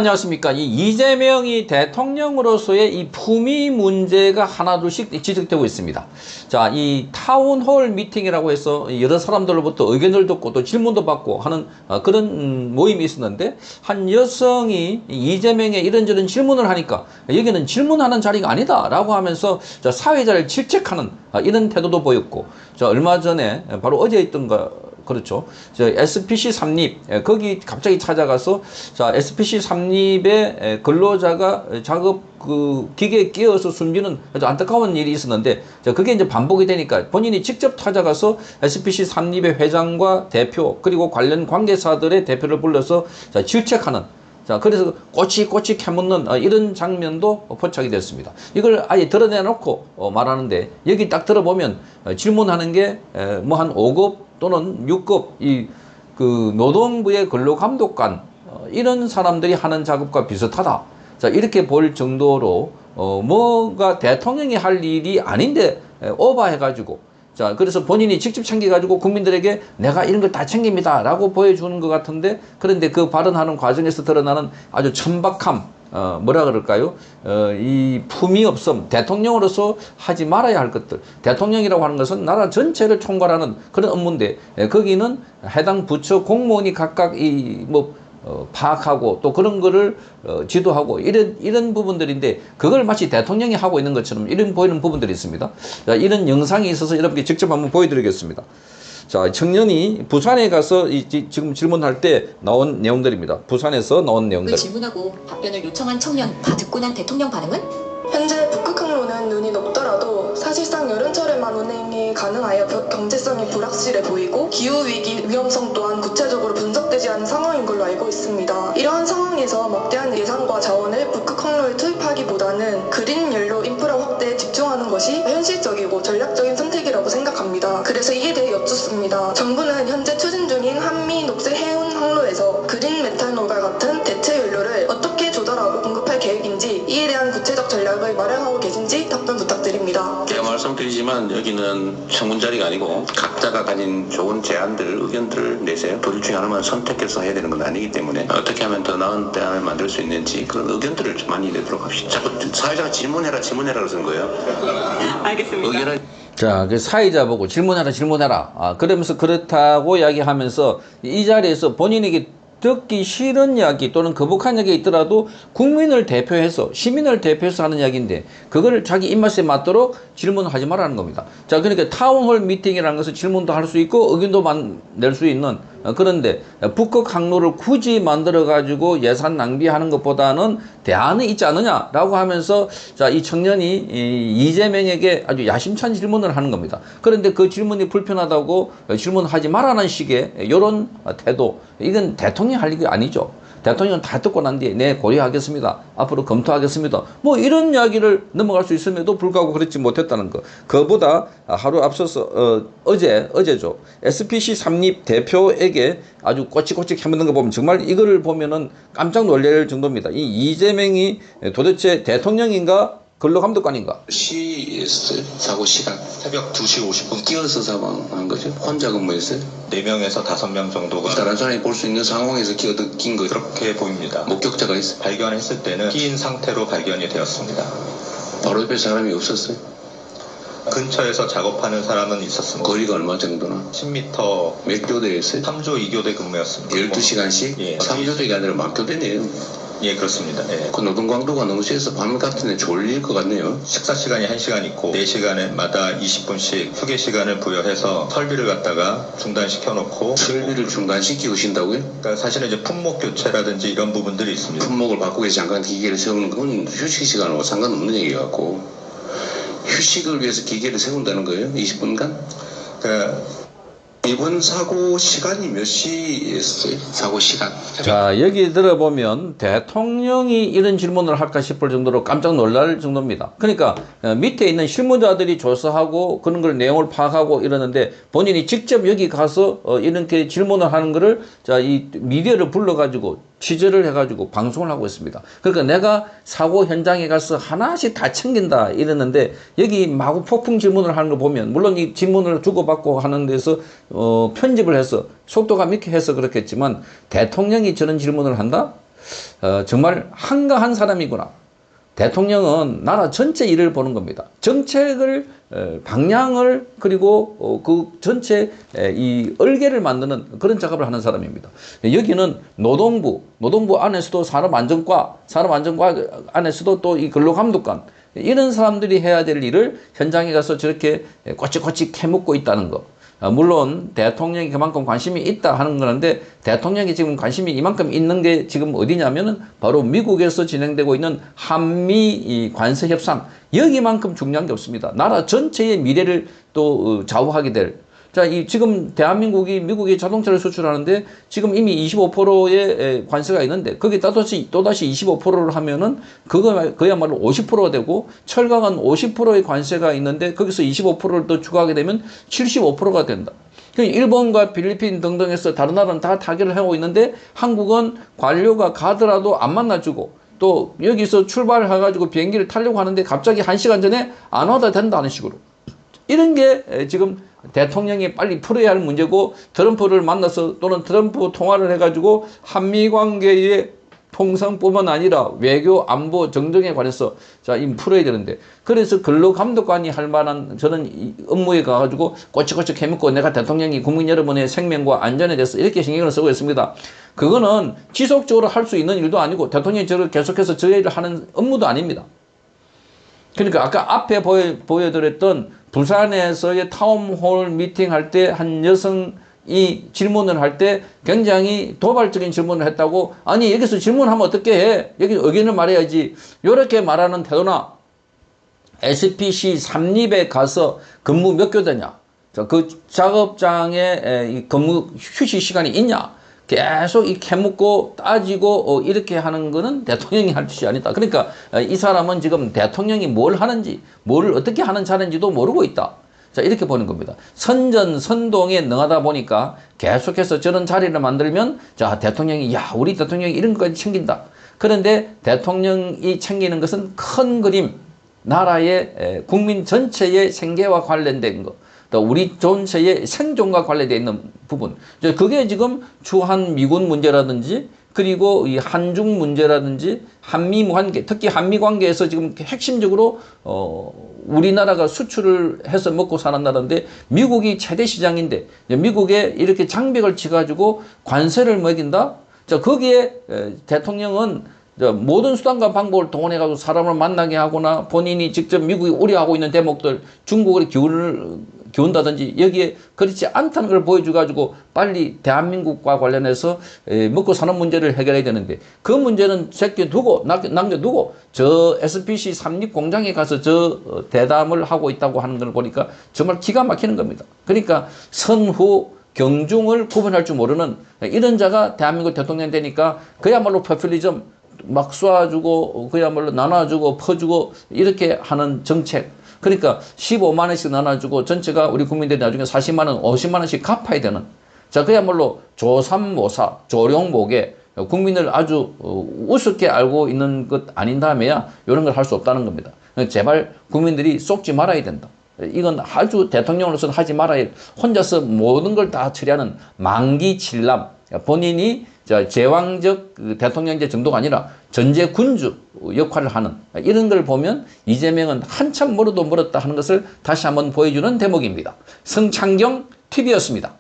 안녕하십니까. 이 이재명이 대통령으로서의 이 품위 문제가 하나둘씩 지적되고 있습니다. 자, 이 타운홀 미팅이라고 해서 여러 사람들로부터 의견을 듣고 또 질문도 받고 하는 그런 모임이 있었는데, 한 여성이 이재명의 이런저런 질문을 하니까 여기는 질문하는 자리가 아니다 라고 하면서 사회자를 질책하는 이런 태도도 보였고, 얼마 전에 바로 어제 있던 그렇죠. SPC 삼립, 거기 갑자기 찾아가서, SPC 삼립에 근로자가 작업 기계에 끼어서 숨지는 아주 안타까운 일이 있었는데, 그게 이제 반복이 되니까 본인이 직접 찾아가서 SPC 삼립의 회장과 대표, 그리고 관련 관계사들의 대표를 불러서 질책하는, 그래서 꼬치꼬치 캐묻는 이런 장면도 포착이 됐습니다. 이걸 아예 드러내놓고 말하는데, 여기 딱 들어보면 질문하는 게 뭐 한 5급 또는 6급 노동부의 근로감독관 이런 사람들이 하는 작업과 비슷하다. 이렇게 볼 정도로 뭐가 대통령이 할 일이 아닌데 오버해가지고, 그래서 본인이 직접 챙겨가지고 국민들에게 내가 이런 걸 다 챙깁니다 라고 보여주는 것 같은데, 그런데 그 발언하는 과정에서 드러나는 아주 천박함, 뭐라 그럴까요? 이 품위 없음, 대통령으로서 하지 말아야 할 것들. 대통령이라고 하는 것은 나라 전체를 총괄하는 그런 업무인데, 거기는 해당 부처 공무원이 각각 파악하고 또 그런 거를 지도하고 이런 부분들인데, 그걸 마치 대통령이 하고 있는 것처럼 이런 보이는 부분들이 있습니다. 이런 영상이 있어서 여러분께 직접 한번 보여드리겠습니다. 청년이 부산에 가서 지금 질문할 때 나온 내용들입니다. 부산에서 나온 내용들. 질문하고 답변을 요청한 청년 다 듣고 난 대통령 반응은? 현재 북극 항로는 눈이 높더라도 사실상 여름철에만 운행이 가능하여 경제성이 불확실해 보이고 기후위기 위험성 또한 구체적으로 분석되지 않은 상황인 걸로 알고 있습니다. 이러한 상황에서 막대한 예산과 자원을 북극 항로에 투입하기보다는 그린 연료 인프라 확대에 집중하는 것이 현실적이고 전략적인 선택이라고 생각합니다. 그래서 이에 대해 여쭙습니다. 정부는 현재 추진 중인 한미 녹색 해운 항로에서 그린 메탄올과 같은 대체 연료를 어떻게 조달하고 공급할 계획인지, 이에 대한 구체적 전략을 마련하고 계신지 답변 부탁드립니다. 제가 말씀드리지만 여기는 청문 자리가 아니고 각자가 가진 좋은 제안들, 의견들을 내세요. 둘 중에 하나만 선택해서 해야 되는 건 아니기 때문에 어떻게 하면 더 나은 대안을 만들 수 있는지 그런 의견들을 좀 많이 내도록 합시다. 자꾸 사회자가 질문해라 그러는 거예요. 알겠습니다. 의견을 그 사회자 보고 질문해라. 그러면서 그렇다고 이야기하면서 이 자리에서 본인에게 듣기 싫은 이야기 또는 거북한 이야기 있더라도 국민을 대표해서, 시민을 대표해서 하는 이야기인데, 그걸 자기 입맛에 맞도록 질문하지 말라는 겁니다. 그러니까 타운홀 미팅이라는 것은 질문도 할 수 있고 의견도 낼 수 있는, 그런데 북극 항로를 굳이 만들어 가지고 예산 낭비하는 것보다는 대안이 있지 않느냐라고 하면서 이 청년이 이재명에게 아주 야심찬 질문을 하는 겁니다. 그런데 그 질문이 불편하다고 질문하지 말라는 식의 이런 태도, 이건 대통령이 할 일이 아니죠. 대통령은 다 듣고 난 뒤에 네, 고려하겠습니다, 앞으로 검토하겠습니다, 뭐 이런 이야기를 넘어갈 수 있음에도 불구하고 그렇지 못했다는 거. 그보다 하루 앞서서 어제죠, SPC 삼립 대표에게 아주 꼬치꼬치 캐묻는 거 보면 정말 이거를 보면은 깜짝 놀랄 정도입니다. 이 이재명이 도대체 대통령인가 근로감독관인가? 시였어요. 사고 시간 새벽 2시 50분 끼어서 사망한 거죠. 혼자 근무했어요. 4명에서 5명 정도가 다른 사람이 볼 수 있는 상황에서 낀 거죠. 그렇게 보입니다. 목격자가 있어요. 발견했을 때는 끼인 상태로 발견이 되었습니다. 바로 옆에 사람이 없었어요. 근처에서 작업하는 사람은 있었습니다. 거리가 얼마 정도나? 10m. 몇 교대였어요? 3조 2교대 근무였습니다. 12시간씩? 예. 3교대가 아니라 만 교대네요. 예, 그렇습니다. 예. 그 노동 강도가 너무 세서 밤 같은 데 졸릴 것 같네요. 식사 시간이 1시간 있고 4시간마다 20분씩 휴게 시간을 부여해서 설비를 갖다가 중단시켜 놓고, 설비를 중단시키고 오신다고요? 그러니까 사실은 이제 품목 교체라든지 이런 부분들이 있습니다. 품목을 바꾸기 위해서 잠깐 기계를 세우는 건 휴식 시간하고 상관없는 얘기 같고, 휴식을 위해서 기계를 세운다는 거예요? 20분간? 그러니까 이번 사고 시간이 몇 시였어요? 사고 시간. 여기 들어보면 대통령이 이런 질문을 할까 싶을 정도로 깜짝 놀랄 정도입니다. 그러니까 밑에 있는 실무자들이 조사하고 그런 걸 내용을 파악하고 이러는데, 본인이 직접 여기 가서 이렇게 질문을 하는 거를 이 미디어를 불러가지고 취재를 해가지고 방송을 하고 있습니다. 그러니까 내가 사고 현장에 가서 하나씩 다 챙긴다 이랬는데, 여기 마구 폭풍 질문을 하는 거 보면, 물론 이 질문을 주고받고 하는 데서 편집을 해서 속도감 있게 해서 그렇겠지만, 대통령이 저런 질문을 한다? 정말 한가한 사람이구나. 대통령은 나라 전체 일을 보는 겁니다. 정책을, 방향을, 그리고 그 전체 이 얼개를 만드는 그런 작업을 하는 사람입니다. 여기는 노동부 안에서도 산업안전과 안에서도 또 이 근로감독관, 이런 사람들이 해야 될 일을 현장에 가서 저렇게 꼬치꼬치 캐묻고 있다는 거. 물론 대통령이 그만큼 관심이 있다 하는 건데, 대통령이 지금 관심이 이만큼 있는 게 지금 어디냐면은 바로 미국에서 진행되고 있는 한미 관세 협상, 여기만큼 중요한 게 없습니다. 나라 전체의 미래를 또 좌우하게 될. 자, 지금 대한민국이 미국에 자동차를 수출하는데 지금 이미 25%의 관세가 있는데, 거기 또다시 25%를 하면은 그야말로 50%가 되고, 철강은 50%의 관세가 있는데 거기서 25%를 더 추가하게 되면 75%가 된다. 일본과 필리핀 등등에서 다른 나라는 다 타결을 하고 있는데, 한국은 관료가 가더라도 안 만나주고, 또 여기서 출발해가지고 비행기를 타려고 하는데 갑자기 1시간 전에 안 와도 된다는 식으로. 이런 게 지금 대통령이 빨리 풀어야 할 문제고, 트럼프를 만나서 또는 트럼프 통화를 해가지고 한미 관계의 통상뿐만 아니라 외교, 안보, 정정에 관해서 이 풀어야 되는데, 그래서 근로감독관이 할 만한 저는 이 업무에 가가지고 꼬치꼬치 캐묻고 내가 대통령이 국민 여러분의 생명과 안전에 대해서 이렇게 신경을 쓰고 있습니다. 그거는 지속적으로 할 수 있는 일도 아니고, 대통령이 저를 계속해서 저 일을 하는 업무도 아닙니다. 그러니까 아까 앞에 보여드렸던 부산에서의 타운홀 미팅 할 때 한 여성이 질문을 할 때 굉장히 도발적인 질문을 했다고, 아니 여기서 질문하면 어떻게 해? 여기 의견을 말해야지. 이렇게 말하는 태도나, SPC 삼립에 가서 근무 몇 교대냐? 그 작업장에 이 근무 휴식 시간이 있냐? 계속 이 캐묻고 따지고 이렇게 하는 거는 대통령이 할 짓이 아니다. 그러니까 이 사람은 지금 대통령이 뭘 하는지, 뭘 어떻게 하는 자인지도 모르고 있다. 자, 이렇게 보는 겁니다. 선동에 능하다 보니까 계속해서 저런 자리를 만들면, 자, 대통령이, 야, 우리 대통령이 이런 것까지 챙긴다. 그런데 대통령이 챙기는 것은 큰 그림, 나라의 국민 전체의 생계와 관련된 것, 또 우리 전체의 생존과 관련되어 있는 부분, 그게 지금 주한 미군 문제라든지, 그리고 이 한중 문제라든지, 한미 관계, 특히 한미 관계에서 지금 핵심적으로 우리나라가 수출을 해서 먹고 사는 나라인데, 미국이 최대 시장인데 미국에 이렇게 장벽을 치가지고 관세를 매긴다. 자, 거기에 대통령은 모든 수단과 방법을 동원해가지고 사람을 만나게 하거나, 본인이 직접 미국이 우려하고 있는 대목들, 중국을 기운다든지, 여기에 그렇지 않다는 걸 보여줘가지고 빨리 대한민국과 관련해서 먹고 사는 문제를 해결해야 되는데, 그 문제는 제껴두고 남겨두고 저 SPC 삼립 공장에 가서 저 대담을 하고 있다고 하는 걸 보니까 정말 기가 막히는 겁니다. 그러니까 선후 경중을 구분할 줄 모르는 이런 자가 대한민국 대통령 되니까 그야말로 포퓰리즘 막 쏴주고, 그야말로 나눠주고 퍼주고 이렇게 하는 정책. 그러니까 15만 원씩 나눠주고 전체가 우리 국민들이 나중에 40만 원, 50만 원씩 갚아야 되는. 자, 그야말로 조삼모사, 조룡목에 국민을 아주 우습게 알고 있는 것 아닌 다음에야 이런 걸 할 수 없다는 겁니다. 제발 국민들이 속지 말아야 된다. 이건 아주 대통령으로서는 하지 말아야, 혼자서 모든 걸 다 처리하는 만기칠람, 본인이 제왕적 대통령제 정도가 아니라 전제 군주 역할을 하는, 이런 걸 보면 이재명은 한참 멀어도 멀었다 하는 것을 다시 한번 보여주는 대목입니다. 성창경 TV였습니다.